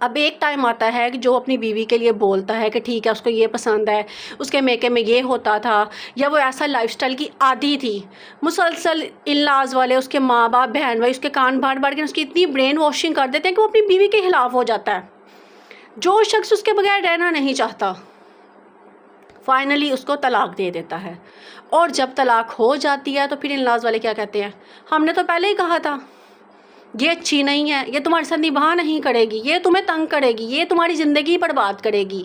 اب ایک ٹائم آتا ہے کہ جو اپنی بیوی کے لیے بولتا ہے کہ ٹھیک ہے اس کو یہ پسند ہے، اس کے میکے میں یہ ہوتا تھا، یا وہ ایسا لائف سٹائل کی عادی تھی، مسلسل ان لاز والے اس کے ماں باپ بہن بھائی اس کے کان بھاڑ بھاڑ کے اس کی اتنی برین واشنگ کر دیتے ہیں کہ وہ اپنی بیوی کے خلاف ہو جاتا ہے. جو شخص اس کے بغیر رہنا نہیں چاہتا فائنلی اس کو طلاق دے دیتا ہے. اور جب طلاق ہو جاتی ہے تو پھر ان لاز والے کیا کہتے ہیں، ہم نے تو پہلے ہی کہا تھا یہ اچھی نہیں ہے، یہ تمہارے ساتھ نبھا نہیں کرے گی، یہ تمہیں تنگ کرے گی، یہ تمہاری زندگی برباد کرے گی،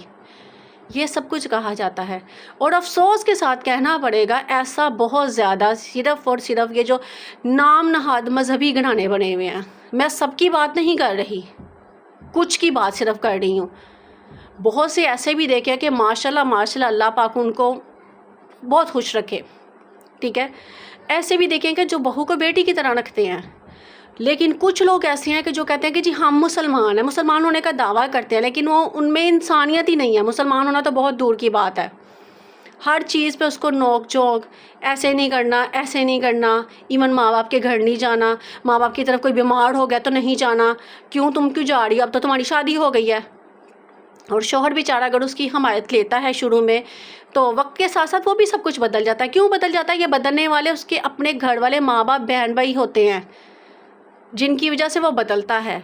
یہ سب کچھ کہا جاتا ہے. اور افسوس کے ساتھ کہنا پڑے گا ایسا بہت زیادہ صرف اور صرف یہ جو نام نہاد مذہبی گھرانے بنے ہوئے ہیں، میں سب کی بات نہیں کر رہی، کچھ کی بات صرف کر رہی ہوں. بہت سے ایسے بھی دیکھے کہ ماشاءاللہ اللہ پاک ان کو بہت خوش رکھے، ٹھیک ہے. ایسے بھی دیکھیں کہ جو بہو کو بیٹی کی طرح رکھتے ہیں. لیکن کچھ لوگ ایسے ہیں کہ جو کہتے ہیں کہ جی ہم مسلمان ہیں، مسلمان ہونے کا دعویٰ کرتے ہیں، لیکن وہ ان میں انسانیت ہی نہیں ہے. مسلمان ہونا تو بہت دور کی بات ہے. ہر چیز پہ اس کو نوک جھونک، ایسے نہیں کرنا، ایسے نہیں کرنا، ایون ماں باپ کے گھر نہیں جانا، ماں باپ کی طرف کوئی بیمار ہو گیا تو نہیں جانا، تم کیوں جا رہی ہو، اب تو تمہاری شادی ہو گئی ہے. اور شوہر بیچارہ اگر اس کی حمایت لیتا ہے شروع میں تو وقت کے ساتھ ساتھ وہ بھی سب کچھ بدل جاتا ہے. کیوں بدل جاتا ہے؟ یہ بدلنے والے اس کے اپنے گھر والے ماں باپ بہن بھائی ہوتے ہیں جن کی وجہ سے وہ بدلتا ہے.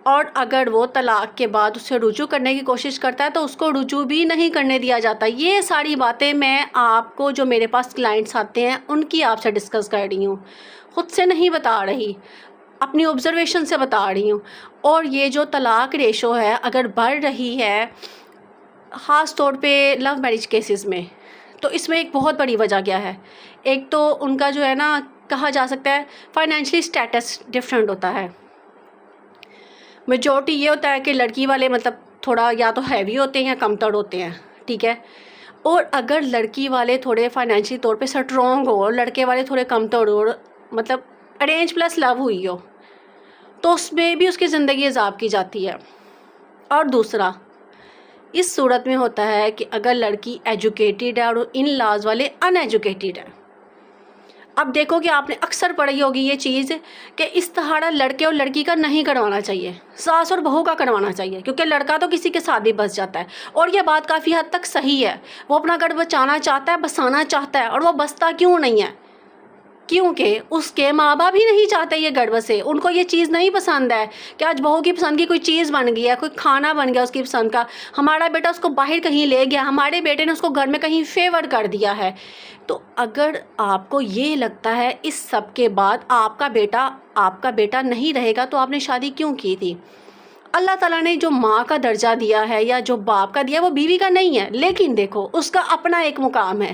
اور اگر وہ طلاق کے بعد اسے رجوع کرنے کی کوشش کرتا ہے تو اس کو رجوع بھی نہیں کرنے دیا جاتا. یہ ساری باتیں میں آپ کو جو میرے پاس کلائنٹس آتے ہیں ان کی آپ سے ڈسکس کر رہی ہوں، خود سے نہیں بتا رہی، اپنی آبزرویشن سے بتا رہی ہوں. اور یہ جو طلاق ریشو ہے اگر بڑھ رہی ہے خاص طور پہ لو میرج کیسز میں، تو اس میں ایک بہت بڑی وجہ کیا ہے. ایک تو ان کا جو ہے نا کہا جا سکتا ہے فائنینشلی اسٹیٹس ڈفرینٹ ہوتا ہے. میجورٹی یہ ہوتا ہے کہ لڑکی والے مطلب تھوڑا یا تو ہیوی ہوتے ہیں یا کمتر ہوتے ہیں، ٹھیک ہے. اور اگر لڑکی والے تھوڑے فائنینشلی طور پہ اسٹرانگ ہو اور لڑکے والے تھوڑے کمتر ہو، مطلب ارینج پلس لو ہوئی ہو، تو اس میں بھی اس کی زندگی عذاب کی جاتی ہے. اور دوسرا اس صورت میں ہوتا ہے کہ اگر لڑکی ایجوکیٹڈ ہے اور ان لاز والے ان ایجوکیٹڈ ہے. اب دیکھو کہ آپ نے اکثر پڑھی ہوگی یہ چیز کہ استخارہ لڑکے اور لڑکی کا نہیں کروانا چاہیے، ساس اور بہو کا کروانا چاہیے، کیونکہ لڑکا تو کسی کے ساتھ بھی بس جاتا ہے. اور یہ بات کافی حد تک صحیح ہے، وہ اپنا گھر بچانا چاہتا ہے، بسانا چاہتا ہے، اور وہ بستا کیوں نہیں ہے؟ کیونکہ اس کے ماں باپ ہی نہیں چاہتے یہ گھر بسے. ان کو یہ چیز نہیں پسند ہے کہ آج بہو کی پسند کی کوئی چیز بن گئی ہے، کوئی کھانا بن گیا اس کی پسند کا، ہمارا بیٹا اس کو باہر کہیں لے گیا، ہمارے بیٹے نے اس کو گھر میں کہیں فیور کر دیا ہے. تو اگر آپ کو یہ لگتا ہے اس سب کے بعد آپ کا بیٹا نہیں رہے گا تو آپ نے شادی کیوں کی تھی؟ اللہ تعالیٰ نے جو ماں کا درجہ دیا ہے یا جو باپ کا دیا ہے وہ بیوی کا نہیں ہے، لیکن دیکھو اس کا اپنا ایک مقام ہے.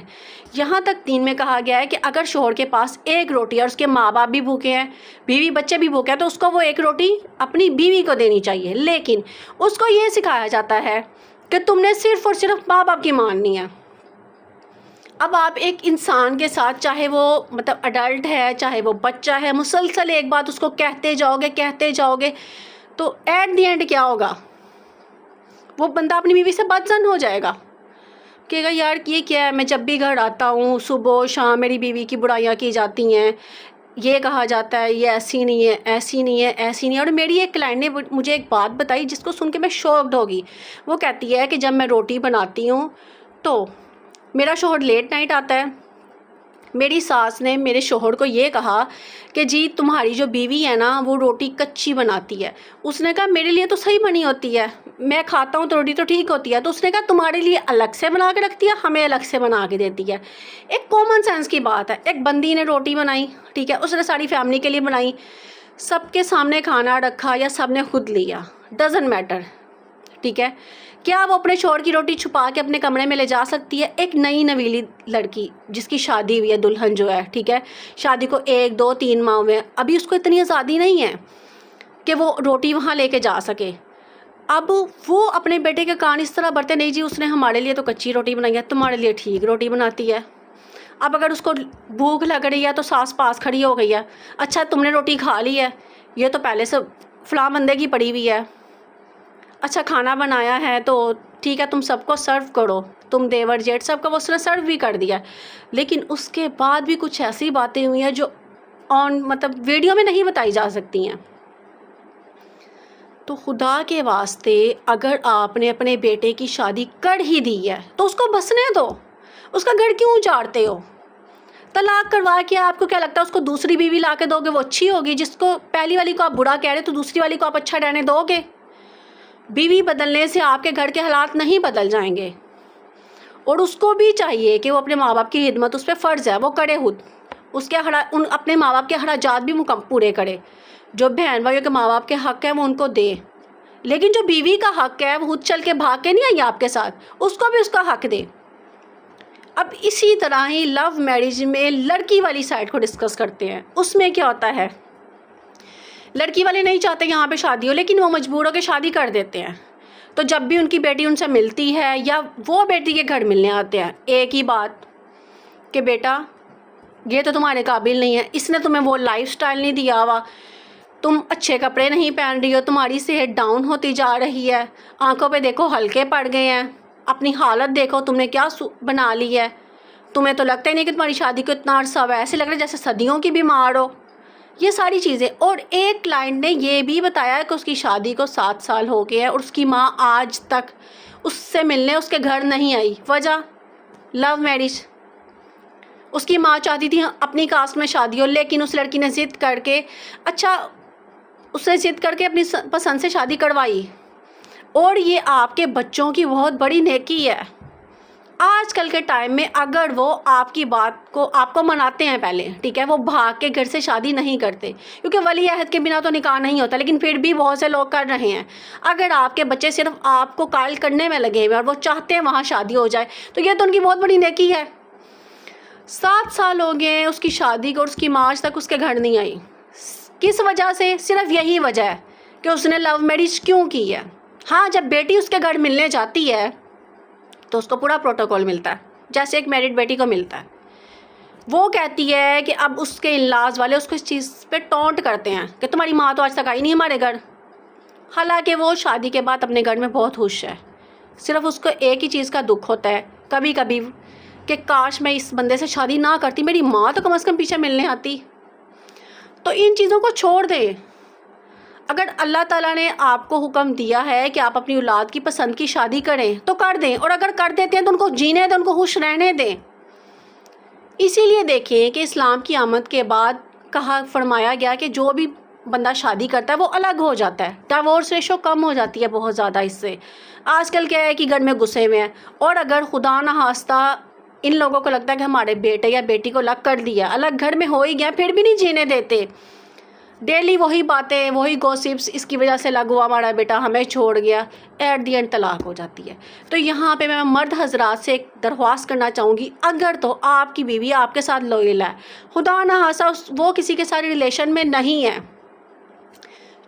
یہاں تک دین میں کہا گیا ہے کہ اگر شوہر کے پاس ایک روٹی ہے اور اس کے ماں باپ بھی بھوکے ہیں، بیوی بچے بھی بھوکے ہیں، تو اس کو وہ ایک روٹی اپنی بیوی کو دینی چاہیے. لیکن اس کو یہ سکھایا جاتا ہے کہ تم نے صرف اور صرف ماں باپ کی ماننی ہے. اب آپ ایک انسان کے ساتھ چاہے وہ مطلب اڈلٹ ہے چاہے وہ بچہ ہے، مسلسل ایک بات اس کو کہتے جاؤ گے تو ایٹ دی اینڈ کیا ہوگا؟ وہ بندہ اپنی بیوی سے بدزن ہو جائے گا، کہے گا یار یہ کیا ہے، میں جب بھی گھر آتا ہوں صبح شام میری بیوی کی برائیاں کی جاتی ہیں، یہ کہا جاتا ہے یہ ایسی نہیں ہے، ایسی نہیں ہے، ایسی نہیں ہے. اور میری ایک کلائنٹ نے مجھے ایک بات بتائی جس کو سن کے میں شاکڈ ہوگی. وہ کہتی ہے کہ جب میں روٹی بناتی ہوں تو میرا شوہر لیٹ نائٹ آتا ہے. میری ساس نے میرے شوہر کو یہ کہا کہ جی تمہاری جو بیوی ہے نا وہ روٹی کچی بناتی ہے. اس نے کہا میرے لیے تو صحیح بنی ہوتی ہے، میں کھاتا ہوں تو روٹی تو ٹھیک ہوتی ہے. تو اس نے کہا تمہارے لیے الگ سے بنا کے رکھتی ہے، ہمیں الگ سے بنا کے دیتی ہے. ایک کامن سینس کی بات ہے. ایک بندی نے روٹی بنائی، ٹھیک ہے، اس نے ساری فیملی کے لیے بنائی، سب کے سامنے کھانا رکھا یا سب نے خود لیا، ڈزنٹ میٹر، ٹھیک ہے. کیا وہ اپنے شوہر کی روٹی چھپا کے اپنے کمرے میں لے جا سکتی ہے؟ ایک نئی نویلی لڑکی جس کی شادی ہوئی ہے، دلہن جو ہے، ٹھیک ہے، شادی کو 1 2 3 ماہ ہوئے، ابھی اس کو اتنی آزادی نہیں ہے کہ وہ روٹی وہاں لے کے جا سکے. اب وہ اپنے بیٹے کے کان اس طرح برتے، نہیں جی اس نے ہمارے لیے تو کچی روٹی بنائی ہے، تمہارے لیے ٹھیک روٹی بناتی ہے. اب اگر اس کو بھوک لگ رہی ہے تو ساس پاس کھڑی ہو گئی ہے، اچھا تم نے روٹی کھا لی ہے، یہ تو پہلے سے فلاں بندے کی پڑی ہوئی ہے، اچھا کھانا بنایا ہے تو ٹھیک ہے تم سب کو سرو کرو، تم دیور جیٹ سب کو اس نے سرو بھی کر دیا. لیکن اس کے بعد بھی کچھ ایسی باتیں ہوئی ہیں جو مطلب ویڈیو میں نہیں بتائی جا سکتی ہیں. تو خدا کے واسطے اگر آپ نے اپنے بیٹے کی شادی کر ہی دی ہے تو اس کو بسنے دو، اس کا گھر کیوں اجاڑتے ہو؟ طلاق کروا کے آپ کو کیا لگتا ہے اس کو دوسری بیوی لا کے دو گے وہ اچھی ہوگی؟ جس کو پہلی والی کو آپ برا کہہ رہے تو دوسری والی کو آپ اچھا رہنے دو گے؟ بیوی بدلنے سے آپ کے گھر کے حالات نہیں بدل جائیں گے، اور اس کو بھی چاہیے کہ وہ اپنے ماں باپ کی خدمت، اس پہ فرض ہے وہ کرے خود، اس کے اپنے ماں باپ کے اخراجات بھی پورے کرے، جو بہن بھائیوں کے ماں باپ کے حق ہے وہ ان کو دے، لیکن جو بیوی کا حق ہے وہ خود چل کے بھاگ کے نہیں آئی آپ کے ساتھ، اس کو بھی اس کا حق دے۔ اب اسی طرح ہی لو میرج میں لڑکی والی سائڈ کو ڈسکس کرتے ہیں۔ اس میں کیا ہوتا ہے، لڑکی والے نہیں چاہتے یہاں پہ شادی ہو، لیکن وہ مجبور ہو کے شادی کر دیتے ہیں۔ تو جب بھی ان کی بیٹی ان سے ملتی ہے یا وہ بیٹی کے گھر ملنے آتے ہیں، ایک ہی بات کہ بیٹا یہ تو تمہارے قابل نہیں ہے، اس نے تمہیں وہ لائف سٹائل نہیں دیا ہوا، تم اچھے کپڑے نہیں پہن رہی ہو، تمہاری صحت ڈاؤن ہوتی جا رہی ہے، آنکھوں پہ دیکھو ہلکے پڑ گئے ہیں، اپنی حالت دیکھو تم نے کیا بنا لی ہے، تمہیں تو لگتا ہی نہیں کہ تمہاری شادی کو اتنا عرصہ ہوا ہے، ایسے لگ رہا ہے جیسے صدیوں کی بیمار ہو، یہ ساری چیزیں۔ اور ایک کلائنٹ نے یہ بھی بتایا کہ اس کی شادی کو 7 سال ہو گئے ہیں اور اس کی ماں آج تک اس سے ملنے اس کے گھر نہیں آئی۔ وجہ لو میرج، اس کی ماں چاہتی تھی اپنی کاسٹ میں شادی ہو، لیکن اس لڑکی نے ضد کر کے اپنی پسند سے شادی کروائی، اور یہ آپ کے بچوں کی بہت بڑی نیکی ہے۔ آج کل کے ٹائم میں اگر وہ آپ کی بات کو آپ کو مناتے ہیں پہلے، ٹھیک ہے، وہ بھاگ کے گھر سے شادی نہیں کرتے، کیونکہ ولی عہد کے بنا تو نکاح نہیں ہوتا، لیکن پھر بھی بہت سے لوگ کر رہے ہیں۔ اگر آپ کے بچے صرف آپ کو قائل کرنے میں لگے ہوئے اور وہ چاہتے ہیں وہاں شادی ہو جائے تو یہ تو ان کی بہت بڑی نیکی ہے۔ 7 سال ہو گئے اس کی شادی کو اور اس کی ماں آج تک اس کے گھر نہیں آئی۔ کس وجہ سے؟ صرف یہی وجہ ہے کہ اس نے لو میرج کیوں کی ہے۔ ہاں، جب بیٹی اس کے گھر ملنے جاتی ہے تو اس کو پورا پروٹوکول ملتا ہے، جیسے ایک میرڈ بیٹی کو ملتا ہے۔ وہ کہتی ہے کہ اب اس کے انلاز والے اس کو اس چیز پہ ٹونٹ کرتے ہیں کہ تمہاری ماں تو آج تک آئی نہیں ہمارے گھر، حالانکہ وہ شادی کے بعد اپنے گھر میں بہت خوش ہے۔ صرف اس کو ایک ہی چیز کا دکھ ہوتا ہے کبھی کبھی کہ کاش میں اس بندے سے شادی نہ کرتی، میری ماں تو کم از کم پیچھے ملنے آتی۔ تو ان چیزوں کو چھوڑ دیں۔ اگر اللہ تعالیٰ نے آپ کو حکم دیا ہے کہ آپ اپنی اولاد کی پسند کی شادی کریں تو کر دیں، اور اگر کر دیتے ہیں تو ان کو جینے دیں، ان کو خوش رہنے دیں۔ اسی لیے دیکھیں کہ اسلام کی آمد کے بعد فرمایا گیا کہ جو بھی بندہ شادی کرتا ہے وہ الگ ہو جاتا ہے، ڈائیورس ریشو کم ہو جاتی ہے بہت زیادہ اس سے۔ آج کل کیا ہے کہ گھر میں غصے میں ہے، اور اگر خدا نخواستہ ان لوگوں کو لگتا ہے کہ ہمارے بیٹے یا بیٹی کو الگ کر دیا، الگ گھر میں ہو ہی گیا، پھر بھی نہیں جینے دیتے، ڈیلی وہی باتیں، وہی گوسپس، اس کی وجہ سے الگ ہوا ہمارا بیٹا، ہمیں چھوڑ گیا، ایٹ دی اینڈ طلاق ہو جاتی ہے۔ تو یہاں پہ میں مرد حضرات سے ایک درخواست کرنا چاہوں گی، اگر تو آپ کی بیوی آپ کے ساتھ لوئل ہے، خدا نخواستہ وہ کسی کے ساتھ ریلیشن میں نہیں ہے،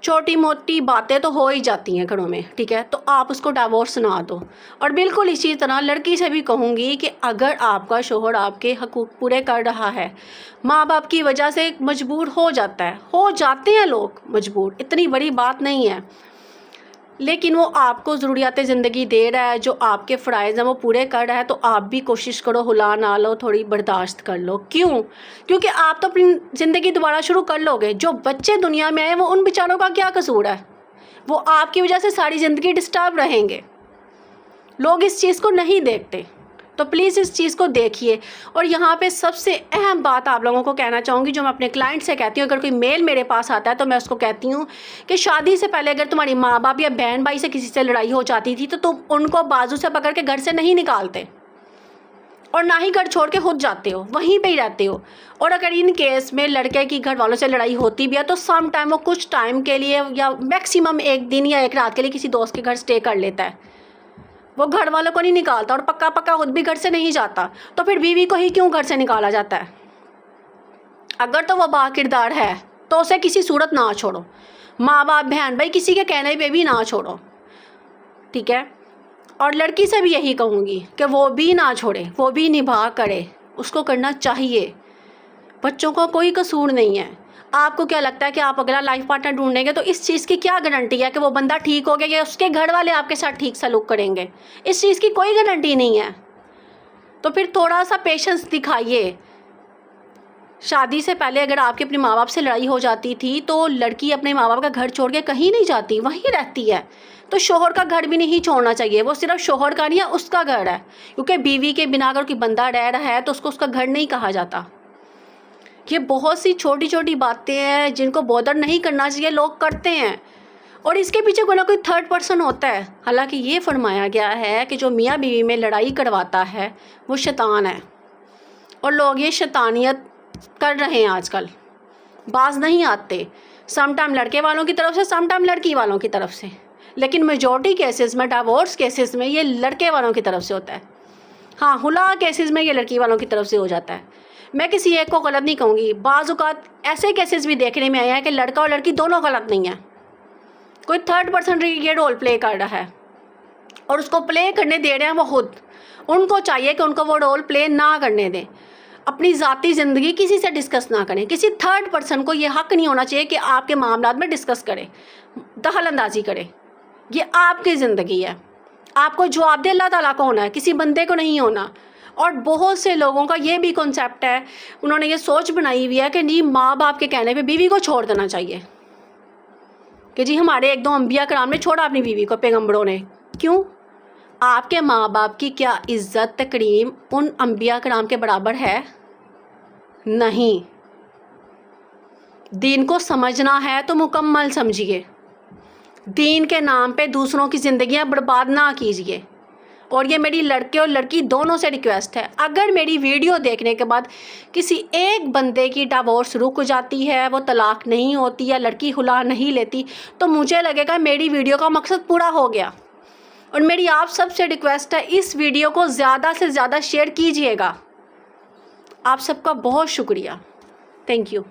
چھوٹی موٹی باتیں تو ہو ہی جاتی ہیں گھروں میں، ٹھیک ہے، تو آپ اس کو ڈائیورس نہ دو۔ اور بالکل اسی طرح لڑکی سے بھی کہوں گی کہ اگر آپ کا شوہر آپ کے حقوق پورے کر رہا ہے، ماں باپ کی وجہ سے مجبور ہو جاتے ہیں لوگ مجبور، اتنی بڑی بات نہیں ہے، لیکن وہ آپ کو ضروریات زندگی دے رہا ہے، جو آپ کے فرائض ہیں وہ پورے کر رہا ہے، تو آپ بھی کوشش کرو، ہلا نہ لو، تھوڑی برداشت کر لو۔ کیوں؟ کیونکہ آپ تو اپنی زندگی دوبارہ شروع کر لو گے، جو بچے دنیا میں آئے وہ ان بیچاروں کا کیا قصور ہے؟ وہ آپ کی وجہ سے ساری زندگی ڈسٹرب رہیں گے۔ لوگ اس چیز کو نہیں دیکھتے، تو پلیز اس چیز کو دیکھیے۔ اور یہاں پہ سب سے اہم بات آپ لوگوں کو کہنا چاہوں گی، جو میں اپنے کلائنٹ سے کہتی ہوں، اگر کوئی میل میرے پاس آتا ہے تو میں اس کو کہتی ہوں کہ شادی سے پہلے اگر تمہاری ماں باپ یا بہن بھائی سے کسی سے لڑائی ہو جاتی تھی تو تم ان کو بازو سے پکڑ کے گھر سے نہیں نکالتے، اور نہ ہی گھر چھوڑ کے خود جاتے ہو، وہیں پہ ہی رہتے ہو۔ اور اگر ان کیس میں لڑکے کی گھر والوں سے لڑائی ہوتی بھی ہے تو سم ٹائم وہ کچھ ٹائم کے لیے یا میکسیمم 1 دن یا 1 رات کے لیے کسی دوست کے گھر سٹے کر لیتا ہے، وہ گھر والوں کو نہیں نکالتا، اور پکا خود بھی گھر سے نہیں جاتا، تو پھر بیوی کو ہی کیوں گھر سے نکالا جاتا ہے؟ اگر تو وہ با کردار ہے تو اسے کسی صورت نہ چھوڑو، ماں باپ بہن بھائی کسی کے کہنے پہ بھی نہ چھوڑو، ٹھیک ہے۔ اور لڑکی سے بھی یہی کہوں گی کہ وہ بھی نہ چھوڑے، وہ بھی نبھا کرے، اس کو کرنا چاہیے۔ بچوں کو کوئی قصور نہیں ہے۔ آپ کو کیا لگتا ہے کہ آپ اگلا لائف پارٹنر ڈھونڈیں گے تو اس چیز کی کیا گارنٹی ہے کہ وہ بندہ ٹھیک ہو گیا یا اس کے گھر والے آپ کے ساتھ ٹھیک سلوک کریں گے؟ اس چیز کی کوئی گارنٹی نہیں ہے۔ تو پھر تھوڑا سا پیشنس دکھائیے، شادی سے پہلے اگر آپ کے اپنے ماں باپ سے لڑائی ہو جاتی تھی تو لڑکی اپنے ماں باپ کا گھر چھوڑ کے کہیں نہیں جاتی، وہیں رہتی ہے. تو شوہر کا گھر بھی نہیں چھوڑنا چاہیے، وہ صرف شوہر کا نہیں ہے، اس کا گھر ہے. کیونکہ بیوی کے بنا اگر کوئی بندہ رہ رہا ہے تو اس کو اس کا گھر نہیں کہا جاتا. یہ بہت سی چھوٹی چھوٹی باتیں ہیں جن کو بودر نہیں کرنا چاہیے، لوگ کرتے ہیں اور اس کے پیچھے کوئی نہ کوئی تھرڈ پرسن ہوتا ہے. حالانکہ یہ فرمایا گیا ہے کہ جو میاں بیوی میں لڑائی کرواتا ہے وہ شیطان ہے، اور لوگ یہ شیطانیت کر رہے ہیں آج کل، باز نہیں آتے. سم ٹائم لڑکے والوں کی طرف سے، سم ٹائم لڑکی والوں کی طرف سے، لیکن میجورٹی کیسز میں، ڈائیورس کیسز میں یہ لڑکے والوں کی طرف سے ہوتا ہے. ہاں، خلا کیسز میں یہ لڑکی والوں کی طرف سے ہو جاتا ہے. میں کسی ایک کو غلط نہیں کہوں گی، بعض اوقات ایسے کیسز بھی دیکھنے میں آئے ہیں کہ لڑکا اور لڑکی دونوں غلط نہیں ہیں، کوئی تھرڈ پرسن یہ رول پلے کر رہا ہے اور اس کو پلے کرنے دے رہے ہیں وہ خود. ان کو چاہیے کہ ان کو وہ رول پلے نہ کرنے دیں، اپنی ذاتی زندگی کسی سے ڈسکس نہ کریں. کسی تھرڈ پرسن کو یہ حق نہیں ہونا چاہیے کہ آپ کے معاملات میں ڈسکس کرے، دخل اندازی کرے. یہ آپ کی زندگی ہے، آپ کو جواب دے اللہ تعالیٰ کو ہونا ہے، کسی بندے کو نہیں ہونا. اور بہت سے لوگوں کا یہ بھی کنسیپٹ ہے، انہوں نے یہ سوچ بنائی ہوئی ہے کہ جی ماں باپ کے کہنے پہ بیوی کو چھوڑ دینا چاہیے، کہ جی ہمارے ایک دو انبیاء کرام نے چھوڑا اپنی بیوی کو، پیغمبروں نے. کیوں؟ آپ کے ماں باپ کی کیا عزت تکریم ان انبیاء کرام کے برابر ہے؟ نہیں. دین کو سمجھنا ہے تو مکمل سمجھیے، دین کے نام پہ دوسروں کی زندگیاں برباد نہ کیجیے. اور یہ میری لڑکے اور لڑکی دونوں سے ریکویسٹ ہے، اگر میری ویڈیو دیکھنے کے بعد کسی ایک بندے کی ڈیورس رک جاتی ہے، وہ طلاق نہیں ہوتی یا لڑکی خلا نہیں لیتی، تو مجھے لگے گا میری ویڈیو کا مقصد پورا ہو گیا. اور میری آپ سب سے ریکویسٹ ہے، اس ویڈیو کو زیادہ سے زیادہ شیئر کیجیے گا. آپ سب کا بہت شکریہ. Thank you.